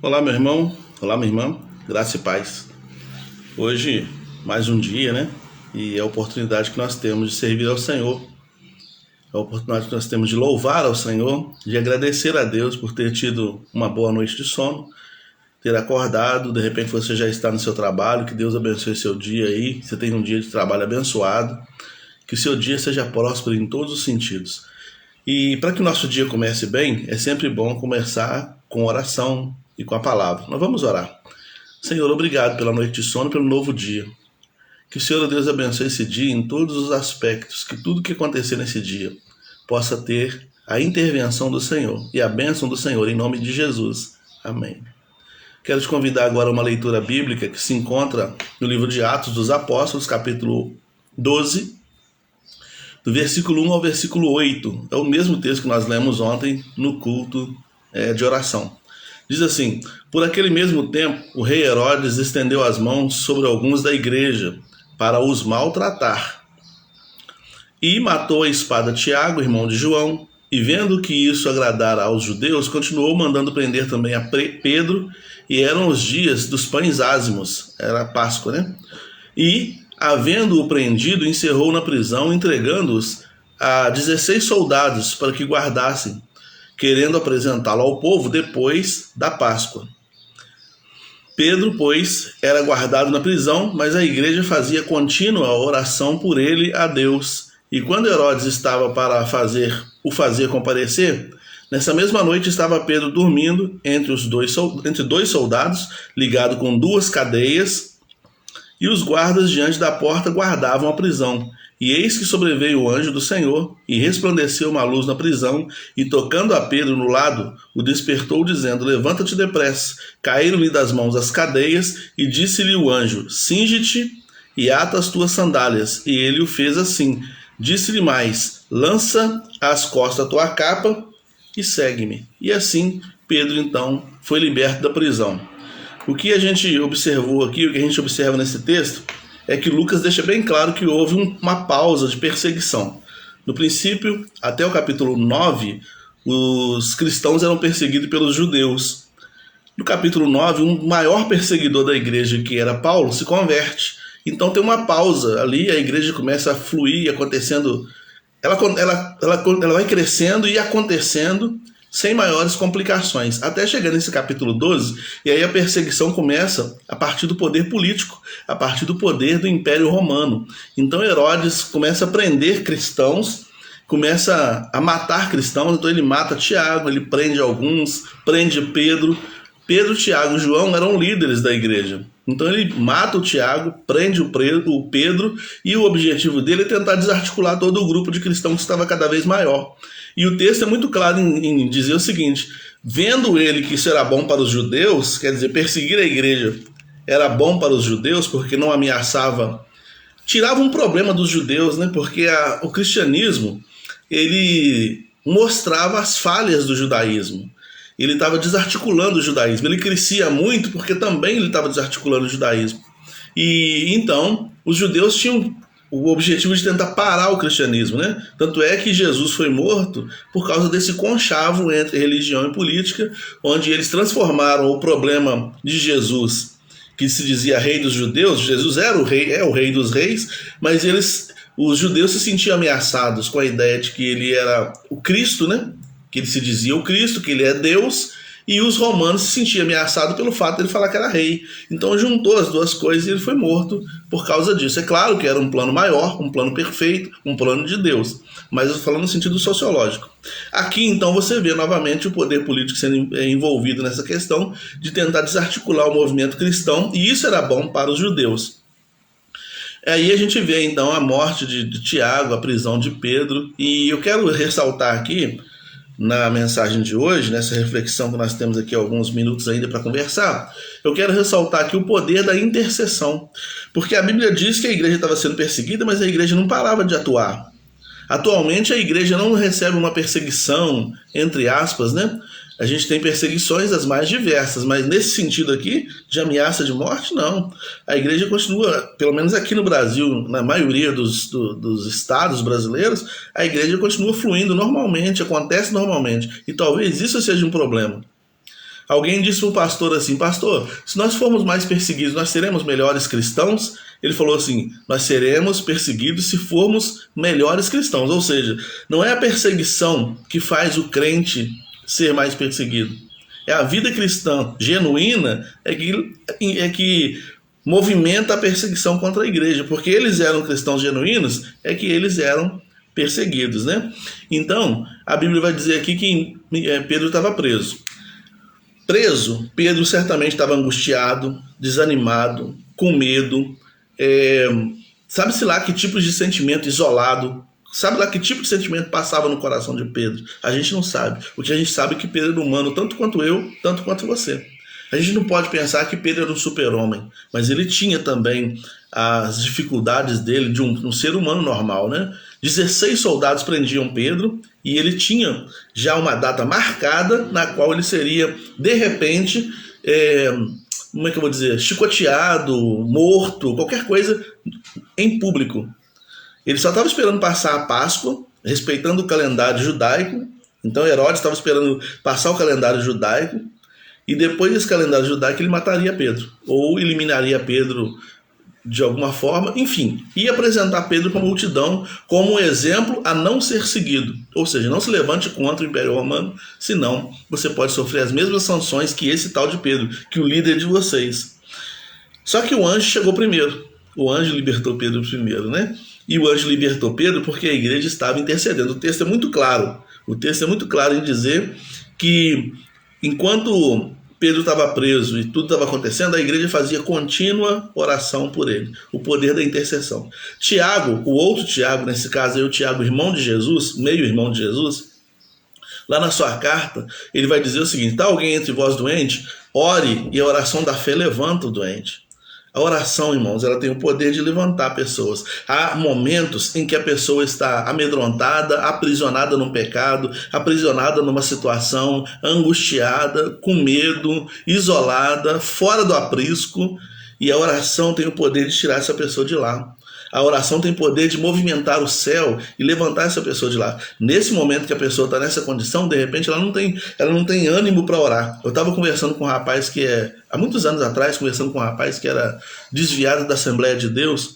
Olá, meu irmão. Olá, minha irmã. Graça e paz. Hoje, mais um dia, né? E é a oportunidade que nós temos de servir ao Senhor. É a oportunidade que nós temos de louvar ao Senhor, de agradecer a Deus por ter tido uma boa noite de sono, ter acordado, de repente você já está no seu trabalho, que Deus abençoe seu dia aí, você tem um dia de trabalho abençoado, que o seu dia seja próspero em todos os sentidos. E para que o nosso dia comece bem, é sempre bom começar com oração e com a palavra. Nós vamos orar. Senhor, obrigado pela noite de sono, pelo novo dia. Que o Senhor Deus abençoe esse dia em todos os aspectos, que tudo que acontecer nesse dia possa ter a intervenção do Senhor e a bênção do Senhor, em nome de Jesus. Amém. Quero te convidar agora a uma leitura bíblica que se encontra no livro de Atos dos Apóstolos, capítulo 12, do versículo 1 ao versículo 8. É o mesmo texto que nós lemos ontem no culto de oração. Diz assim: por aquele mesmo tempo, o rei Herodes estendeu as mãos sobre alguns da igreja para os maltratar. E matou a espada Tiago, irmão de João, e vendo que isso agradara aos judeus, continuou mandando prender também a Pedro, e eram os dias dos pães ázimos, era a Páscoa, né? E, havendo-o prendido, encerrou na prisão, entregando-os a 16 soldados para que guardassem, querendo apresentá-lo ao povo depois da Páscoa. Pedro, pois, era guardado na prisão, mas a igreja fazia contínua oração por ele a Deus. E quando Herodes estava para o fazer comparecer, nessa mesma noite estava Pedro dormindo entre dois soldados, ligado com 2 cadeias, e os guardas diante da porta guardavam a prisão. E eis que sobreveio o anjo do Senhor, e resplandeceu uma luz na prisão, e tocando a Pedro no lado, o despertou, dizendo: levanta-te depressa. Caíram-lhe das mãos as cadeias, e disse-lhe o anjo: cinge-te e ata as tuas sandálias. E ele o fez assim. Disse-lhe mais: lança às costas a tua capa e segue-me. E assim Pedro então foi liberto da prisão. O que a gente observou aqui, o que a gente observa nesse texto, é que Lucas deixa bem claro que houve uma pausa de perseguição. No princípio, até o capítulo 9, os cristãos eram perseguidos pelos judeus. No capítulo 9, um maior perseguidor da igreja, que era Paulo, se converte. Então tem uma pausa ali, a igreja começa a fluir, acontecendo. Ela vai crescendo e acontecendo sem maiores complicações, até chegar nesse capítulo 12, e aí a perseguição começa a partir do poder político, a partir do poder do Império Romano. Então Herodes começa a prender cristãos, começa a matar cristãos, então ele mata Tiago, ele prende alguns, prende Pedro. Pedro, Tiago e João eram líderes da igreja. Então ele mata o Tiago, prende o Pedro, e o objetivo dele é tentar desarticular todo o grupo de cristãos que estava cada vez maior. E o texto é muito claro em dizer o seguinte: vendo ele que isso era bom para os judeus, quer dizer, perseguir a igreja era bom para os judeus porque não ameaçava, tirava um problema dos judeus, né? Porque o cristianismo, ele mostrava as falhas do judaísmo. Ele estava desarticulando o judaísmo. Ele crescia muito porque também ele estava desarticulando o judaísmo. E então os judeus tinham o objetivo de tentar parar o cristianismo, né? Tanto é que Jesus foi morto por causa desse conchavo entre religião e política, onde eles transformaram o problema de Jesus, que se dizia rei dos judeus. Jesus era o rei dos reis, mas os judeus se sentiam ameaçados com a ideia de que ele era o Cristo, né? Que ele se dizia o Cristo, que ele é Deus, e os romanos se sentiam ameaçados pelo fato de ele falar que era rei. Então juntou as duas coisas e ele foi morto por causa disso. É claro que era um plano maior, um plano perfeito, um plano de Deus, mas eu estou falando no sentido sociológico. Aqui então você vê novamente o poder político sendo envolvido nessa questão de tentar desarticular o movimento cristão, e isso era bom para os judeus. Aí a gente vê então a morte de Tiago, a prisão de Pedro, e eu quero ressaltar aqui na mensagem de hoje, nessa reflexão que nós temos aqui alguns minutos ainda para conversar, eu quero ressaltar aqui o poder da intercessão, porque a Bíblia diz que a igreja estava sendo perseguida, mas a igreja não parava de atuar. Atualmente a igreja não recebe uma perseguição, entre aspas, né? A gente tem perseguições as mais diversas, mas nesse sentido aqui, de ameaça de morte, não. A igreja continua, pelo menos aqui no Brasil, na maioria dos estados brasileiros, a igreja continua fluindo normalmente, acontece normalmente. E talvez isso seja um problema. Alguém disse para o pastor assim: pastor, se nós formos mais perseguidos, nós seremos melhores cristãos? Ele falou assim: nós seremos perseguidos se formos melhores cristãos. Ou seja, não é a perseguição que faz o crente ser mais perseguido. É a vida cristã genuína que movimenta a perseguição contra a igreja, porque eles eram cristãos genuínos, é que eles eram perseguidos, né? Então, a Bíblia vai dizer aqui que Pedro estava preso. Preso, Pedro certamente estava angustiado, desanimado, com medo, sabe-se lá que tipo de sentimento, isolado. Sabe lá que tipo de sentimento passava no coração de Pedro? A gente não sabe. O que a gente sabe é que Pedro era humano, tanto quanto eu, tanto quanto você. A gente não pode pensar que Pedro era um super-homem, mas ele tinha também as dificuldades dele de um ser humano normal, né? 16 soldados prendiam Pedro e ele tinha já uma data marcada na qual ele seria, de repente, como é que eu vou dizer, chicoteado, morto, qualquer coisa em público. Ele só estava esperando passar a Páscoa, respeitando o calendário judaico. Então Herodes estava esperando passar o calendário judaico, e depois desse calendário judaico ele mataria Pedro, ou eliminaria Pedro de alguma forma, enfim, ia apresentar Pedro para a multidão como um exemplo a não ser seguido. Ou seja, não se levante contra o Império Romano, senão você pode sofrer as mesmas sanções que esse tal de Pedro, que o líder de vocês. Só que o anjo chegou primeiro. O anjo libertou Pedro primeiro, né? E o anjo libertou Pedro porque a igreja estava intercedendo. O texto é muito claro. O texto é muito claro em dizer que enquanto Pedro estava preso e tudo estava acontecendo, a igreja fazia contínua oração por ele. O poder da intercessão. Tiago, o outro Tiago, nesse caso aí o Tiago, irmão de Jesus, meio-irmão de Jesus, lá na sua carta, ele vai dizer o seguinte: está alguém entre vós doente? Ore, e a oração da fé levanta o doente. A oração, irmãos, ela tem o poder de levantar pessoas. Há momentos em que a pessoa está amedrontada, aprisionada num pecado, aprisionada numa situação, angustiada, com medo, isolada, fora do aprisco, e a oração tem o poder de tirar essa pessoa de lá. A oração tem poder de movimentar o céu e levantar essa pessoa de lá. Nesse momento que a pessoa está nessa condição, de repente ela não tem ânimo para orar. Eu estava conversando com um rapaz há muitos anos atrás, conversando com um rapaz que era desviado da Assembleia de Deus.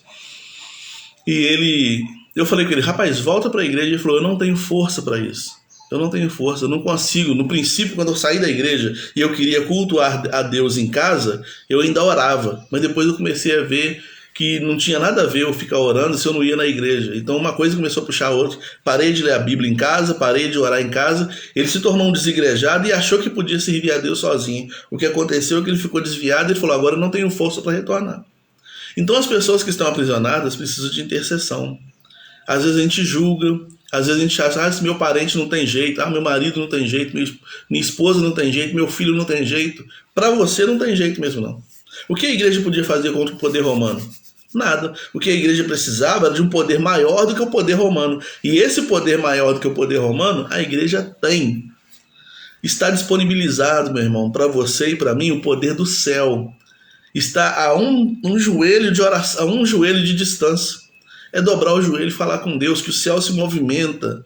E eu falei com ele: rapaz, volta para a igreja. Ele falou: eu não tenho força para isso. Eu não tenho força, eu não consigo. No princípio, quando eu saí da igreja e eu queria cultuar a Deus em casa, eu ainda orava. Mas depois eu comecei a ver que não tinha nada a ver eu ficar orando se eu não ia na igreja. Então uma coisa começou a puxar a outra. Parei de ler a Bíblia em casa, parei de orar em casa. Ele se tornou um desigrejado e achou que podia servir a Deus sozinho. O que aconteceu é que ele ficou desviado e falou: agora eu não tenho força para retornar. Então as pessoas que estão aprisionadas precisam de intercessão. Às vezes a gente julga, às vezes a gente acha: esse meu parente não tem jeito, meu marido não tem jeito, minha esposa não tem jeito, meu filho não tem jeito. Para você não tem jeito mesmo não. O que a igreja podia fazer contra o poder romano? Nada. O que a igreja precisava era de um poder maior do que o poder romano. E esse poder maior do que o poder romano, a igreja tem. Está disponibilizado, meu irmão, para você e para mim, o poder do céu. Está a um joelho de oração, a um joelho de distância. É dobrar o joelho e falar com Deus, que o céu se movimenta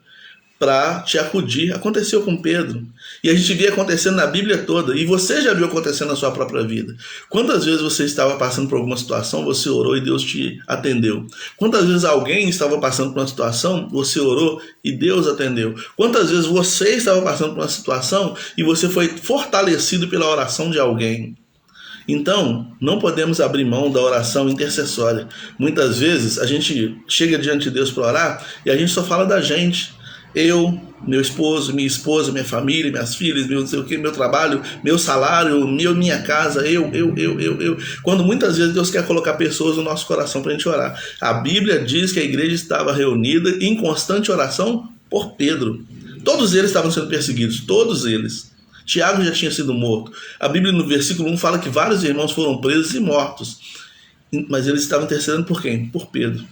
para te acudir. Aconteceu com Pedro. E a gente vê acontecendo na Bíblia toda. E você já viu acontecendo na sua própria vida. Quantas vezes você estava passando por alguma situação, você orou e Deus te atendeu? Quantas vezes alguém estava passando por uma situação, você orou e Deus atendeu? Quantas vezes você estava passando por uma situação e você foi fortalecido pela oração de alguém? Então, não podemos abrir mão da oração intercessória. Muitas vezes a gente chega diante de Deus para orar e a gente só fala da gente. Eu, meu esposo, minha esposa, minha família, minhas filhas, meu não sei o que, meu trabalho, meu salário, minha casa, eu. Quando muitas vezes Deus quer colocar pessoas no nosso coração para a gente orar. A Bíblia diz que a igreja estava reunida em constante oração por Pedro. Todos eles estavam sendo perseguidos, todos eles. Tiago já tinha sido morto. A Bíblia no versículo 1 fala que vários irmãos foram presos e mortos. Mas eles estavam intercedendo por quem? Por Pedro.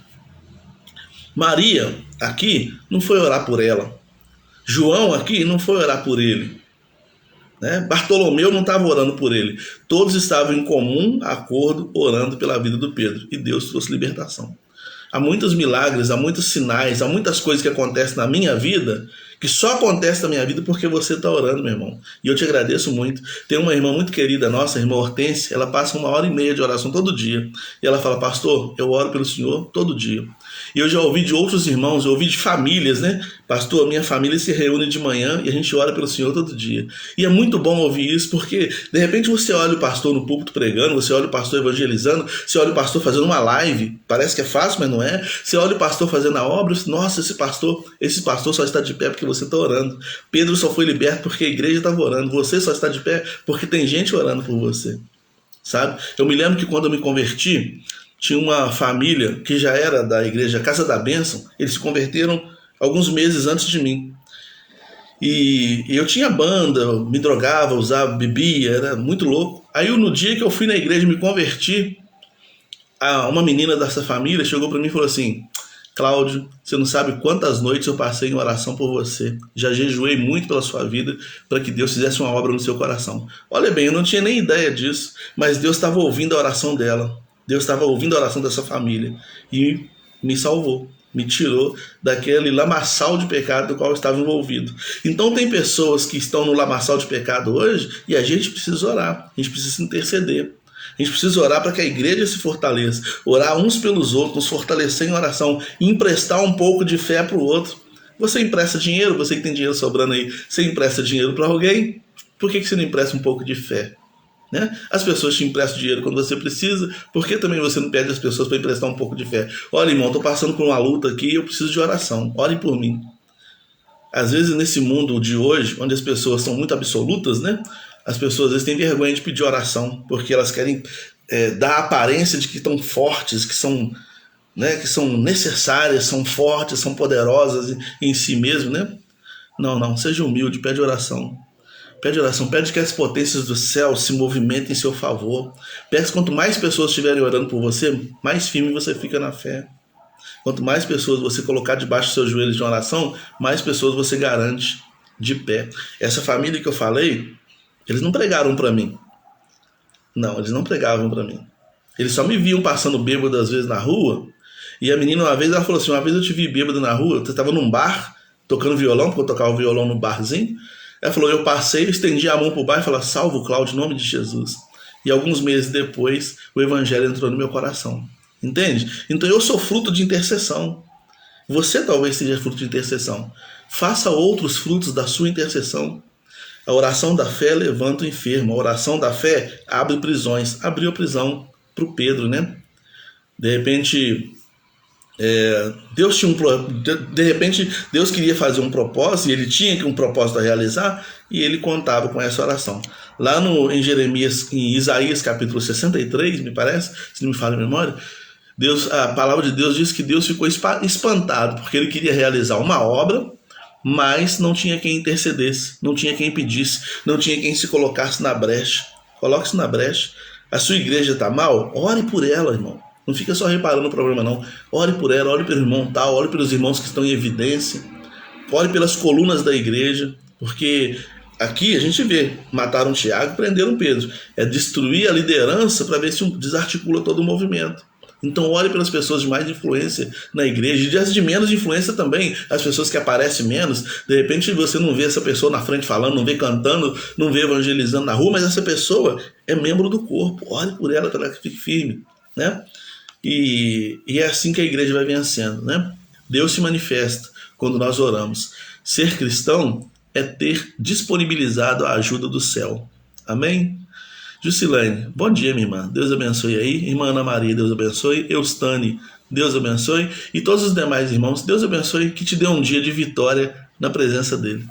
Maria, aqui, não foi orar por ela. João, aqui, não foi orar por ele. Né? Bartolomeu não estava orando por ele. Todos estavam em comum acordo orando pela vida do Pedro. E Deus trouxe libertação. há muitos milagres, há muitos sinais, há muitas coisas que acontecem na minha vida, que só acontece na minha vida porque você está orando, meu irmão. E eu te agradeço muito. Tem uma irmã muito querida nossa, a irmã Hortência, ela passa 1h30 de oração todo dia. E ela fala, pastor, eu oro pelo Senhor todo dia. E eu já ouvi de outros irmãos, eu ouvi de famílias, né? Pastor, a minha família se reúne de manhã e a gente ora pelo Senhor todo dia. E é muito bom ouvir isso, porque de repente você olha o pastor no púlpito pregando, você olha o pastor evangelizando, você olha o pastor fazendo uma live, parece que é fácil, mas não é. Você olha o pastor fazendo a obra, nossa, esse pastor só está de pé porque você está orando. Pedro só foi liberto porque a igreja estava orando. Você só está de pé porque tem gente orando por você, sabe? Eu me lembro que quando eu me converti, tinha uma família que já era da igreja Casa da Bênção, eles se converteram alguns meses antes de mim. E eu tinha banda, eu me drogava, usava, bebia, era muito louco. Aí no dia que eu fui na igreja me converti, uma menina dessa família chegou para mim e falou assim, Cláudio, você não sabe quantas noites eu passei em oração por você. Já jejuei muito pela sua vida para que Deus fizesse uma obra no seu coração. Olha bem, eu não tinha nem ideia disso, mas Deus estava ouvindo a oração dela. Deus estava ouvindo a oração dessa família e me salvou, me tirou daquele lamaçal de pecado do qual eu estava envolvido. Então tem pessoas que estão no lamaçal de pecado hoje e a gente precisa orar, a gente precisa interceder. A gente precisa orar para que a igreja se fortaleça, orar uns pelos outros, nos fortalecer em oração, emprestar um pouco de fé para o outro. Você empresta dinheiro, você que tem dinheiro sobrando aí, você empresta dinheiro para alguém? Por que você não empresta um pouco de fé? Né? As pessoas te emprestam dinheiro quando você precisa, por que também você não pede às pessoas para emprestar um pouco de fé? Olha, irmão, estou passando por uma luta aqui, eu preciso de oração, ore por mim. Às vezes nesse mundo de hoje, onde as pessoas são muito absolutas, né? As pessoas às vezes têm vergonha de pedir oração, porque elas querem dar a aparência de que estão fortes, que são necessárias, são fortes, são poderosas em si mesmo, né? Não, seja humilde, pede oração. Pede oração, pede que as potências do céu se movimentem em seu favor. Pede que quanto mais pessoas estiverem orando por você, mais firme você fica na fé. Quanto mais pessoas você colocar debaixo dos seus joelhos de oração, mais pessoas você garante de pé. Essa família que eu falei, eles não pregaram para mim. Não, eles não pregavam para mim. Eles só me viam passando bêbado às vezes na rua. E a menina ela falou assim, uma vez eu te vi bêbado na rua, você estava num bar, tocando violão, porque eu tocava violão no barzinho. Ela falou, eu passei, eu estendi a mão pro bar e falei, salve o Cláudio, em nome de Jesus. E alguns meses depois, o evangelho entrou no meu coração. Entende? Então eu sou fruto de intercessão. Você talvez seja fruto de intercessão. Faça outros frutos da sua intercessão. A oração da fé levanta o enfermo. A oração da fé abre prisões. Abriu a prisão para o Pedro, né? De repente, Deus queria fazer um propósito, e ele tinha um propósito a realizar, e ele contava com essa oração. Lá em Isaías capítulo 63, me parece, se não me falha a memória, a palavra de Deus diz que Deus ficou espantado, porque ele queria realizar uma obra, mas não tinha quem intercedesse, não tinha quem pedisse, não tinha quem se colocasse na brecha. Coloque-se na brecha. A sua igreja está mal? Ore por ela, irmão. Não fica só reparando o problema, não. Ore por ela, ore pelo irmão tal, ore pelos irmãos que estão em evidência, ore pelas colunas da igreja, porque aqui a gente vê, mataram Tiago, prenderam Pedro. É destruir a liderança para ver se desarticula todo o movimento. Então ore pelas pessoas de mais influência na igreja, e as de menos influência também, as pessoas que aparecem menos. De repente você não vê essa pessoa na frente falando, não vê cantando, não vê evangelizando na rua, mas essa pessoa é membro do corpo. Ore por ela para que fique firme, né? E é assim que a igreja vai vencendo, né? Deus se manifesta quando nós oramos. Ser cristão é ter disponibilizado a ajuda do céu. Amém? Jusilane, bom dia, minha irmã. Deus abençoe aí. Irmã Ana Maria, Deus abençoe. Eustane, Deus abençoe. E todos os demais irmãos, Deus abençoe, que te dê um dia de vitória na presença dele.